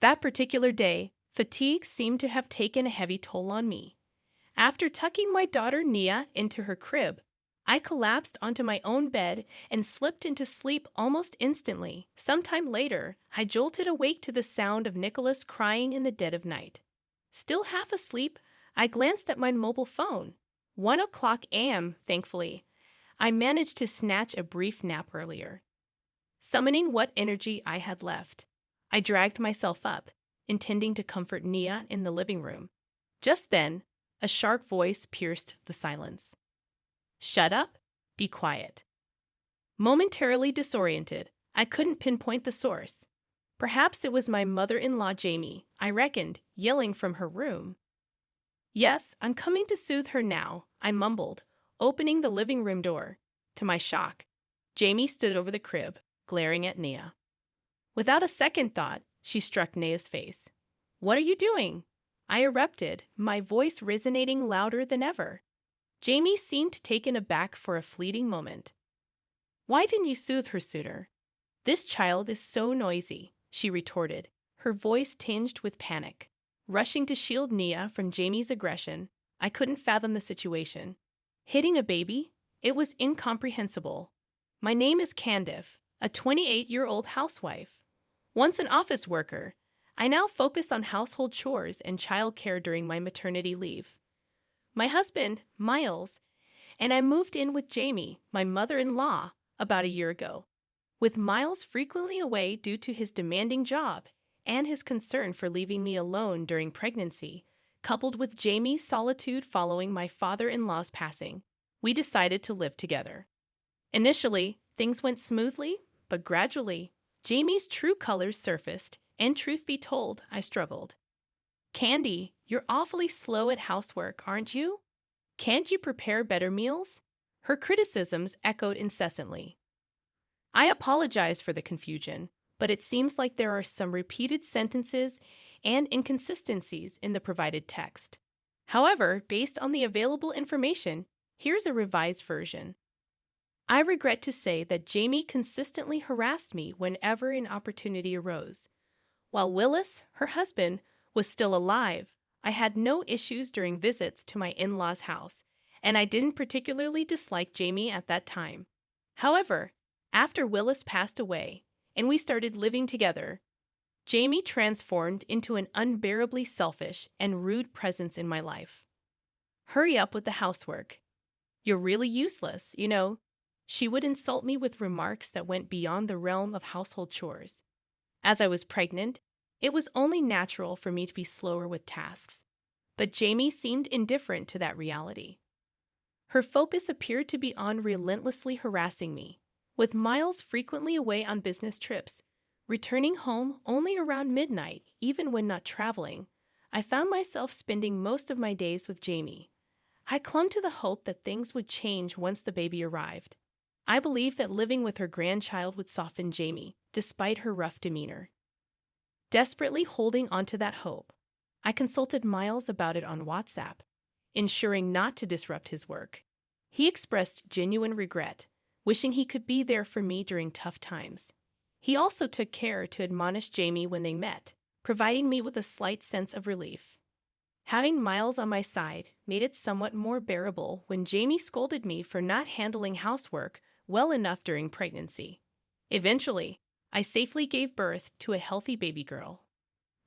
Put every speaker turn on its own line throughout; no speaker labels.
That particular day, fatigue seemed to have taken a heavy toll on me. After tucking my daughter Nia into her crib, I collapsed onto my own bed and slipped into sleep almost instantly. Sometime later, I jolted awake to the sound of Nicholas crying in the dead of night. Still half asleep, I glanced at my mobile phone. 1 o'clock a.m., thankfully. I managed to snatch a brief nap earlier. Summoning what energy I had left, I dragged myself up, intending to comfort Nia in the living room. Just then, a sharp voice pierced the silence. "Shut up. Be quiet." Momentarily disoriented, I couldn't pinpoint the source. Perhaps it was my mother-in-law Jamie, I reckoned, yelling from her room. "Yes, I'm coming to soothe her now," I mumbled, opening the living room door. To my shock, Jamie stood over the crib, glaring at Nia. Without a second thought, she struck Nia's face. "What are you doing?" I erupted, my voice resonating louder than ever. Jamie seemed taken aback for a fleeting moment. "Why didn't you soothe her sooner? This child is so noisy," she retorted, her voice tinged with panic. Rushing to shield Nia from Jamie's aggression, I couldn't fathom the situation. Hitting a baby? It was incomprehensible. My name is Candice, a 28-year-old housewife. Once an office worker, I now focus on household chores and childcare during my maternity leave. My husband, Miles, and I moved in with Jamie, my mother-in-law, about a year ago. With Miles frequently away due to his demanding job and his concern for leaving me alone during pregnancy, coupled with Jamie's solitude following my father-in-law's passing, we decided to live together. Initially, things went smoothly, but gradually, Jamie's true colors surfaced, and truth be told, I struggled. "Candy, you're awfully slow at housework, aren't you? Can't you prepare better meals?" Her criticisms echoed incessantly. I apologize for the confusion, but it seems like there are some repeated sentences and inconsistencies in the provided text. However, based on the available information, here's a revised version. I regret to say that Jamie consistently harassed me whenever an opportunity arose. While Willis, her husband, was still alive, I had no issues during visits to my in-laws' house, and I didn't particularly dislike Jamie at that time. However, after Willis passed away and we started living together, Jamie transformed into an unbearably selfish and rude presence in my life. "Hurry up with the housework. You're really useless, you know." She would insult me with remarks that went beyond the realm of household chores. As I was pregnant, it was only natural for me to be slower with tasks, but Jamie seemed indifferent to that reality. Her focus appeared to be on relentlessly harassing me, with Miles frequently away on business trips, returning home only around midnight, even when not traveling. I found myself spending most of my days with Jamie. I clung to the hope that things would change once the baby arrived. I believed that living with her grandchild would soften Jamie, despite her rough demeanor. Desperately holding onto that hope, I consulted Miles about it on WhatsApp, ensuring not to disrupt his work. He expressed genuine regret, wishing he could be there for me during tough times. He also took care to admonish Jamie when they met, providing me with a slight sense of relief. Having Miles on my side made it somewhat more bearable when Jamie scolded me for not handling housework well enough during pregnancy. Eventually, I safely gave birth to a healthy baby girl.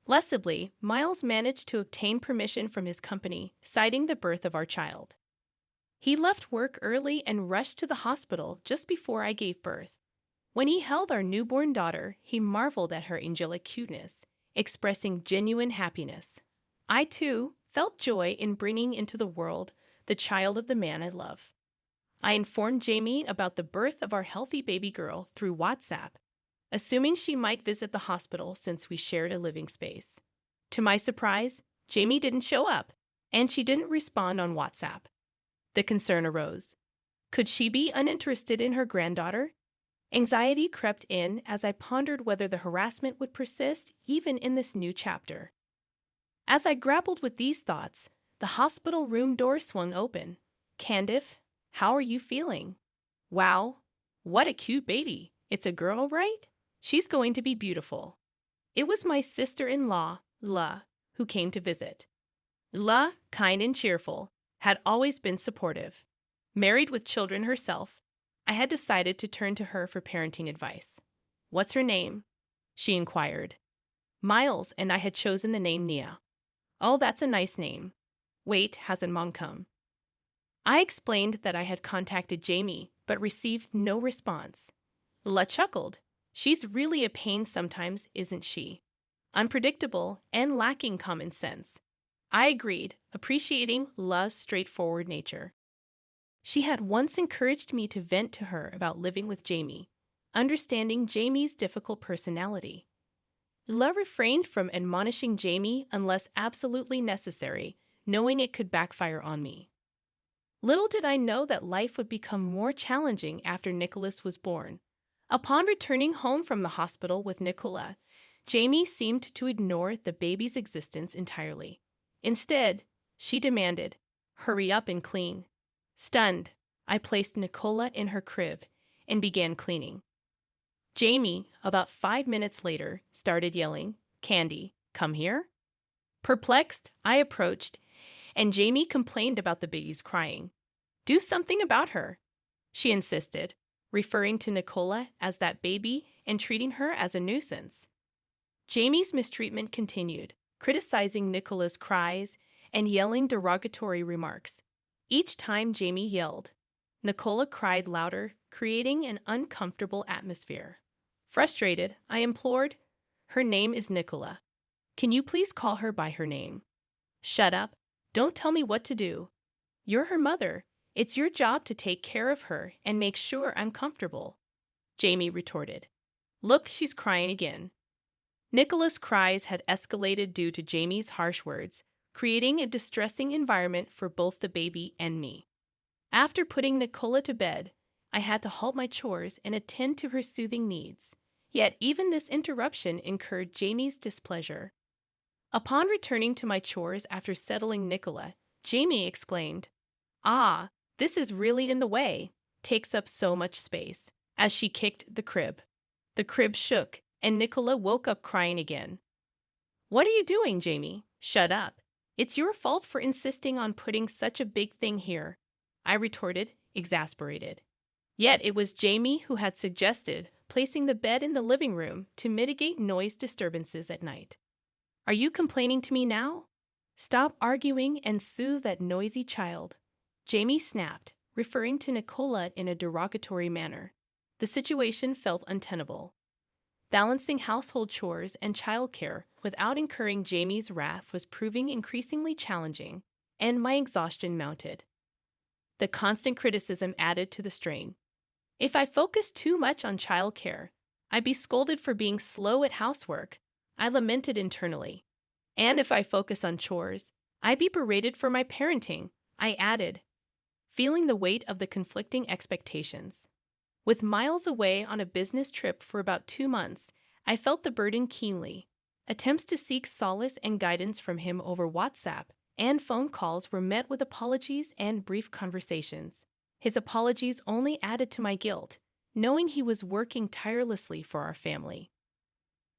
Blessedly, Miles managed to obtain permission from his company, citing the birth of our child. He left work early and rushed to the hospital just before I gave birth. When he held our newborn daughter, he marveled at her angelic cuteness, expressing genuine happiness. I, too, felt joy in bringing into the world the child of the man I love. I informed Jamie about the birth of our healthy baby girl through WhatsApp, assuming she might visit the hospital since we shared a living space. To my surprise, Jamie didn't show up, and she didn't respond on WhatsApp. The concern arose. Could she be uninterested in her granddaughter? Anxiety crept in as I pondered whether the harassment would persist even in this new chapter. As I grappled with these thoughts, the hospital room door swung open. "Candice, how are you feeling?" "Wow, what a cute baby. It's a girl, right? She's going to be beautiful." It was my sister-in-law, La, who came to visit. La, kind and cheerful, had always been supportive. Married with children herself, I had decided to turn to her for parenting advice. "What's her name?" she inquired. Miles and I had chosen the name Nia. "Oh, that's a nice name. Wait, hasn't Mom come?" I explained that I had contacted Jamie, but received no response. La chuckled. "She's really a pain sometimes, isn't she? Unpredictable and lacking common sense." I agreed, appreciating La's straightforward nature. She had once encouraged me to vent to her about living with Jamie, understanding Jamie's difficult personality. La refrained from admonishing Jamie unless absolutely necessary, knowing it could backfire on me. Little did I know that life would become more challenging after Nicholas was born. Upon returning home from the hospital with Nicola, Jamie seemed to ignore the baby's existence entirely. Instead, she demanded, "Hurry up and clean." Stunned, I placed Nicola in her crib and began cleaning. Jamie, about 5 minutes later, started yelling, "Candy, come here." Perplexed, I approached, and Jamie complained about the baby's crying. "Do something about her," she insisted, referring to Nicola as that baby and treating her as a nuisance. Jamie's mistreatment continued, criticizing Nicola's cries and yelling derogatory remarks. Each time Jamie yelled, Nicola cried louder, creating an uncomfortable atmosphere. Frustrated, I implored, "Her name is Nicola. Can you please call her by her name?" "Shut up. Don't tell me what to do. You're her mother. It's your job to take care of her and make sure I'm comfortable," Jamie retorted. "Look, she's crying again." Nicola's cries had escalated due to Jamie's harsh words, creating a distressing environment for both the baby and me. After putting Nicola to bed, I had to halt my chores and attend to her soothing needs. Yet even this interruption incurred Jamie's displeasure. Upon returning to my chores after settling Nicola, Jamie exclaimed, "Ah, this is really in the way. Takes up so much space," as she kicked the crib. The crib shook, and Nicola woke up crying again. "What are you doing, Jamie? Shut up. It's your fault for insisting on putting such a big thing here," I retorted, exasperated. Yet it was Jamie who had suggested placing the bed in the living room to mitigate noise disturbances at night. "Are you complaining to me now? Stop arguing and soothe that noisy child," Jamie snapped, referring to Nicola in a derogatory manner. The situation felt untenable. Balancing household chores and childcare without incurring Jamie's wrath was proving increasingly challenging, and my exhaustion mounted. The constant criticism added to the strain. If I focused too much on childcare, I'd be scolded for being slow at housework, I lamented internally. And if I focus on chores, I'd be berated for my parenting, I added, feeling the weight of the conflicting expectations. With Miles away on a business trip for about 2 months, I felt the burden keenly. Attempts to seek solace and guidance from him over WhatsApp and phone calls were met with apologies and brief conversations. His apologies only added to my guilt, knowing he was working tirelessly for our family.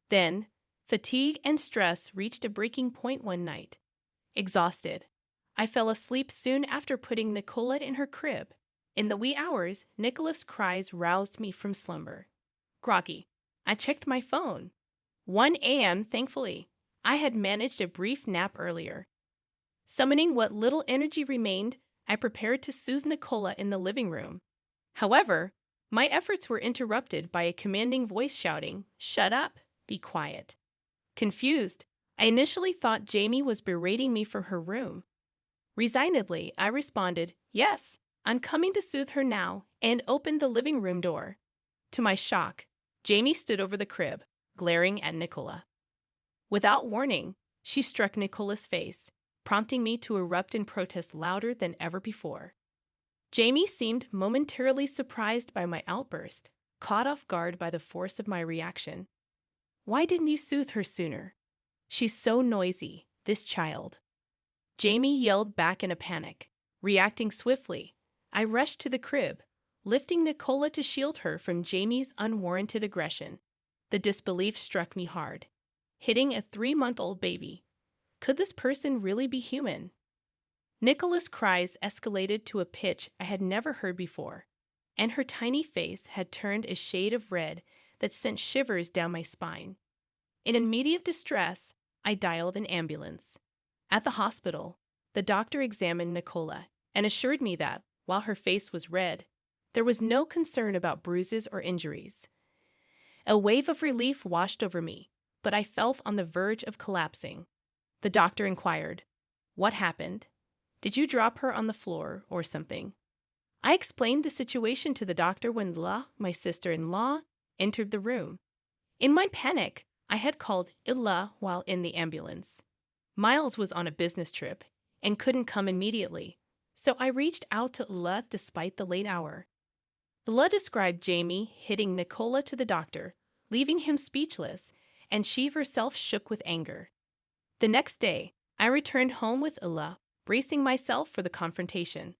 Then, fatigue and stress reached a breaking point one night. Exhausted, I fell asleep soon after putting Nicola in her crib. In the wee hours, Nicola's cries roused me from slumber. Groggy, I checked my phone. 1 a.m., thankfully. I had managed a brief nap earlier. Summoning what little energy remained, I prepared to soothe Nicola in the living room. However, my efforts were interrupted by a commanding voice shouting, "Shut up, be quiet." Confused, I initially thought Jamie was berating me from her room. Resignedly, I responded, "Yes, I'm coming to soothe her now," and opened the living room door. To my shock, Jamie stood over the crib, glaring at Nicola. Without warning, she struck Nicola's face, prompting me to erupt in protest louder than ever before. Jamie seemed momentarily surprised by my outburst, caught off guard by the force of my reaction. "Why didn't you soothe her sooner? She's so noisy, this child." Jamie yelled back in a panic. Reacting swiftly, I rushed to the crib, lifting Nicola to shield her from Jamie's unwarranted aggression. The disbelief struck me hard. hitting a 3-month-old baby. Could this person really be human? Nicola's cries escalated to a pitch I had never heard before, and her tiny face had turned a shade of red that sent shivers down my spine. In immediate distress, I dialed an ambulance. At the hospital, the doctor examined Nicola and assured me that, while her face was red, there was no concern about bruises or injuries. A wave of relief washed over me, but I felt on the verge of collapsing. The doctor inquired, "What happened? Did you drop her on the floor or something?" I explained the situation to the doctor when my sister-in-law, entered the room. In my panic, I had called Illa while in the ambulance. Miles was on a business trip and couldn't come immediately, so I reached out to Illa despite the late hour. Illa described Jamie hitting Nicola to the doctor, leaving him speechless, and she herself shook with anger. The next day, I returned home with Illa, bracing myself for the confrontation.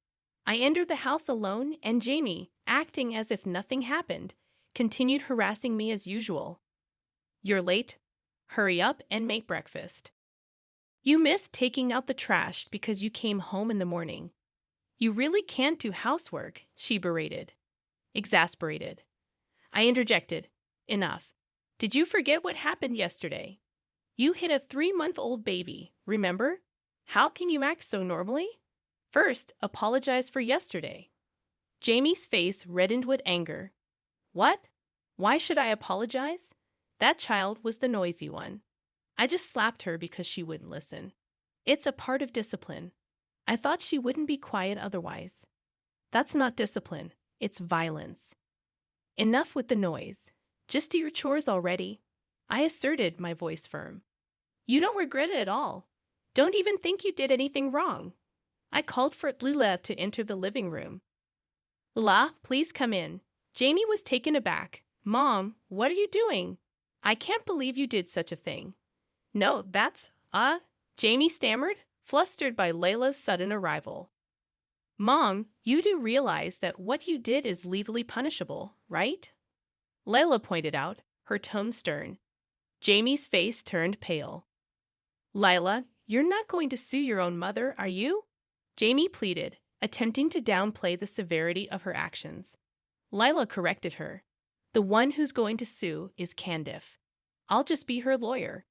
I entered the house alone, and Jamie, acting as if nothing happened, continued harassing me as usual. "You're late. Hurry up and make breakfast. You missed taking out the trash because you came home in the morning. You really can't do housework," she berated. Exasperated, I interjected, "Enough. Did you forget what happened yesterday? You hit a 3-month-old baby, remember? How can you act so normally? First, apologize for yesterday." Jamie's face reddened with anger. "What? Why should I apologize? That child was the noisy one. I just slapped her because she wouldn't listen. It's a part of discipline. I thought she wouldn't be quiet otherwise." "That's not discipline. It's violence." "Enough with the noise. Just do your chores already," I asserted, my voice firm. "You don't regret it at all. Don't even think you did anything wrong." I called for Lila to enter the living room. "Lila, please come in." Jamie was taken aback. "Mom, what are you doing? I can't believe you did such a thing." "No, that's, Jamie stammered, flustered by Layla's sudden arrival. "Mom, you do realize that what you did is legally punishable, right?" Layla pointed out, her tone stern. Jamie's face turned pale. "Lila, you're not going to sue your own mother, are you?" Jamie pleaded, attempting to downplay the severity of her actions. Lila corrected her. "The one who's going to sue is Candice. I'll just be her lawyer."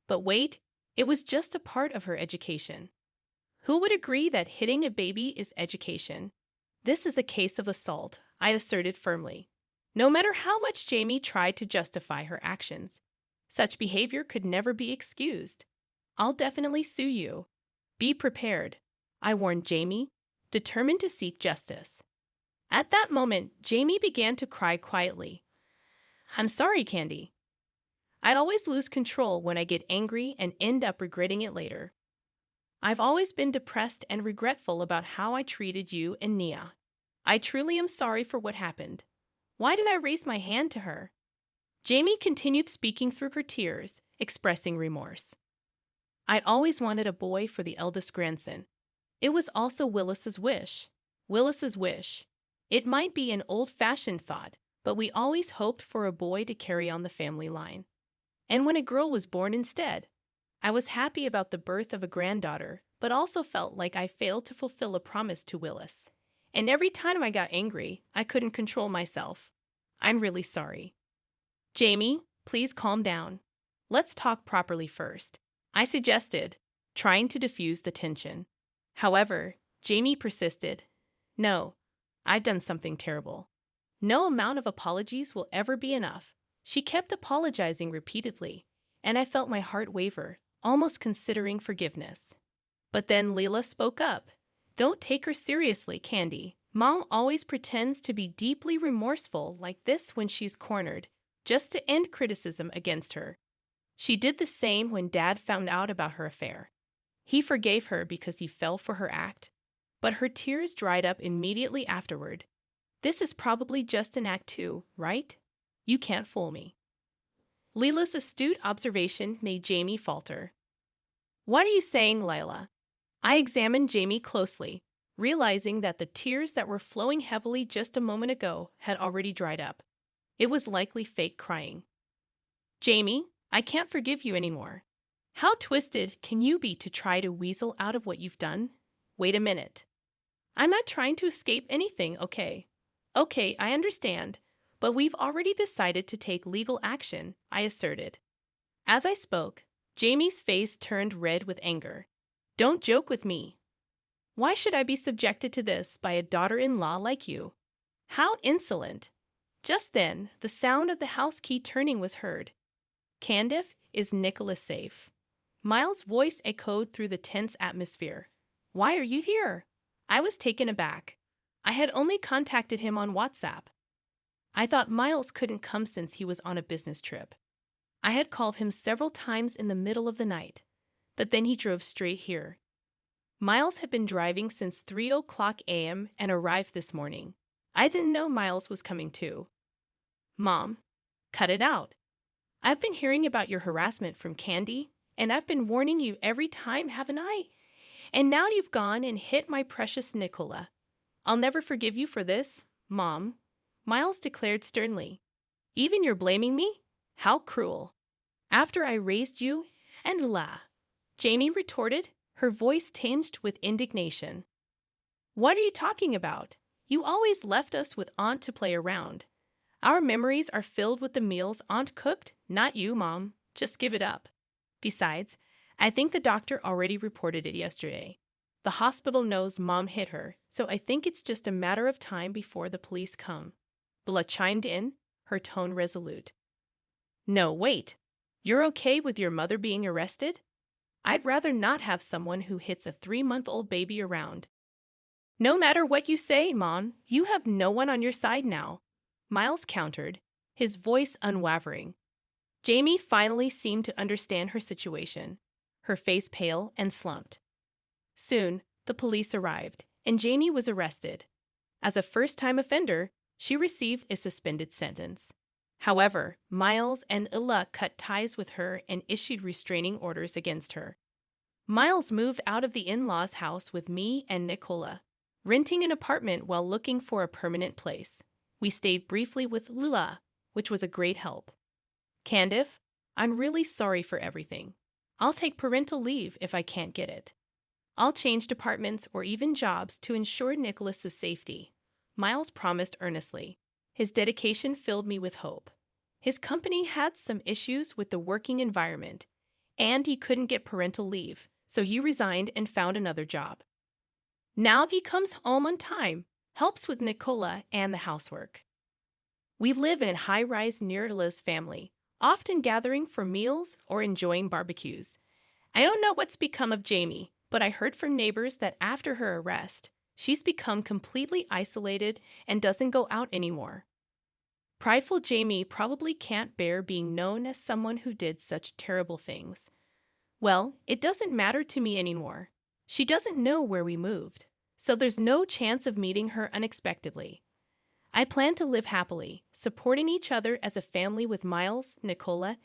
But wait, it was just a part of her education. Who would agree that hitting a baby is education? "This is a case of assault," I asserted firmly. No matter how much Jamie tried to justify her actions, such behavior could never be excused. "I'll definitely sue you. Be prepared," I warned Jamie, determined to seek justice. At that moment, Jamie began to cry quietly. "I'm sorry, Candy. I'd always lose control when I get angry and end up regretting it later. I've always been depressed and regretful about how I treated you and Nia. I truly am sorry for what happened. Why did I raise my hand to her?" Jamie continued speaking through her tears, expressing remorse. "I'd always wanted a boy for the eldest grandson. It was also Willis's wish. Willis's wish. It might be an old-fashioned thought, but we always hoped for a boy to carry on the family line. And when a girl was born instead, I was happy about the birth of a granddaughter, but also felt like I failed to fulfill a promise to Willis. And every time I got angry, I couldn't control myself. I'm really sorry." "Jamie, please calm down. Let's talk properly first," I suggested, trying to diffuse the tension. However, Jamie persisted. "No, I've done something terrible. No amount of apologies will ever be enough." She kept apologizing repeatedly, and I felt my heart waver, almost considering forgiveness. But then Leela spoke up. "Don't take her seriously, Candy. Mom always pretends to be deeply remorseful like this when she's cornered, just to end criticism against her. She did the same when Dad found out about her affair. He forgave her because he fell for her act, but her tears dried up immediately afterward. This is probably just an act too, right? You can't fool me." Leela's astute observation made Jamie falter. "What are you saying, Lila?" I examined Jamie closely, realizing that the tears that were flowing heavily just a moment ago had already dried up. It was likely fake crying. "Jamie, I can't forgive you anymore. How twisted can you be to try to weasel out of what you've done? Wait a minute. I'm not trying to escape anything, okay? Okay, I understand, but we've already decided to take legal action, I asserted. As I spoke, Jamie's face turned red with anger. Don't joke with me. Why should I be subjected to this by a daughter-in-law like you? How insolent! Just then, the sound of the house key turning was heard. Candice, is Nicholas safe? Miles' voice echoed through the tense atmosphere. Why are you here? I was taken aback. I had only contacted him on WhatsApp. I thought Miles couldn't come since he was on a business trip. I had called him several times in the middle of the night, but then he drove straight here. Miles had been driving since 3 a.m. and arrived this morning. I didn't know Miles was coming too. Mom, cut it out. I've been hearing about your harassment from Candy, and I've been warning you every time, haven't I? And now you've gone and hit my precious Nicola. I'll never forgive you for this, Mom, Miles declared sternly. Even you're blaming me? How cruel. After I raised you and La, Jamie retorted, her voice tinged with indignation. What are you talking about? You always left us with Aunt to play around. Our memories are filled with the meals Aunt cooked, not you, Mom. Just give it up. Besides, I think the doctor already reported it yesterday. The hospital knows Mom hit her, so I think it's just a matter of time before the police come. Bella chimed in, her tone resolute. No, wait. You're okay with your mother being arrested? I'd rather not have someone who hits a 3-month-old baby around. No matter what you say, Mom, you have no one on your side now, Miles countered, his voice unwavering. Jamie finally seemed to understand her situation, her face pale and slumped. Soon, the police arrived, and Jamie was arrested. As a first-time offender, she received a suspended sentence. However, Miles and Ella cut ties with her and issued restraining orders against her. Miles moved out of the in-laws' house with me and Nicola, renting an apartment while looking for a permanent place. We stayed briefly with Lila, which was a great help. Candice, I'm really sorry for everything. I'll take parental leave if I can't get it. I'll change departments or even jobs to ensure Nicholas's safety, Miles promised earnestly. His dedication filled me with hope. His company had some issues with the working environment, and he couldn't get parental leave, so he resigned and found another job. Now he comes home on time, helps with Nicola and the housework. We live in a high-rise near Liz family, often gathering for meals or enjoying barbecues. I don't know what's become of Jamie, but I heard from neighbors that after her arrest, she's become completely isolated and doesn't go out anymore. Prideful Jamie probably can't bear being known as someone who did such terrible things. Well, it doesn't matter to me anymore. She doesn't know where we moved, so there's no chance of meeting her unexpectedly. I plan to live happily, supporting each other as a family with Miles, Nicola,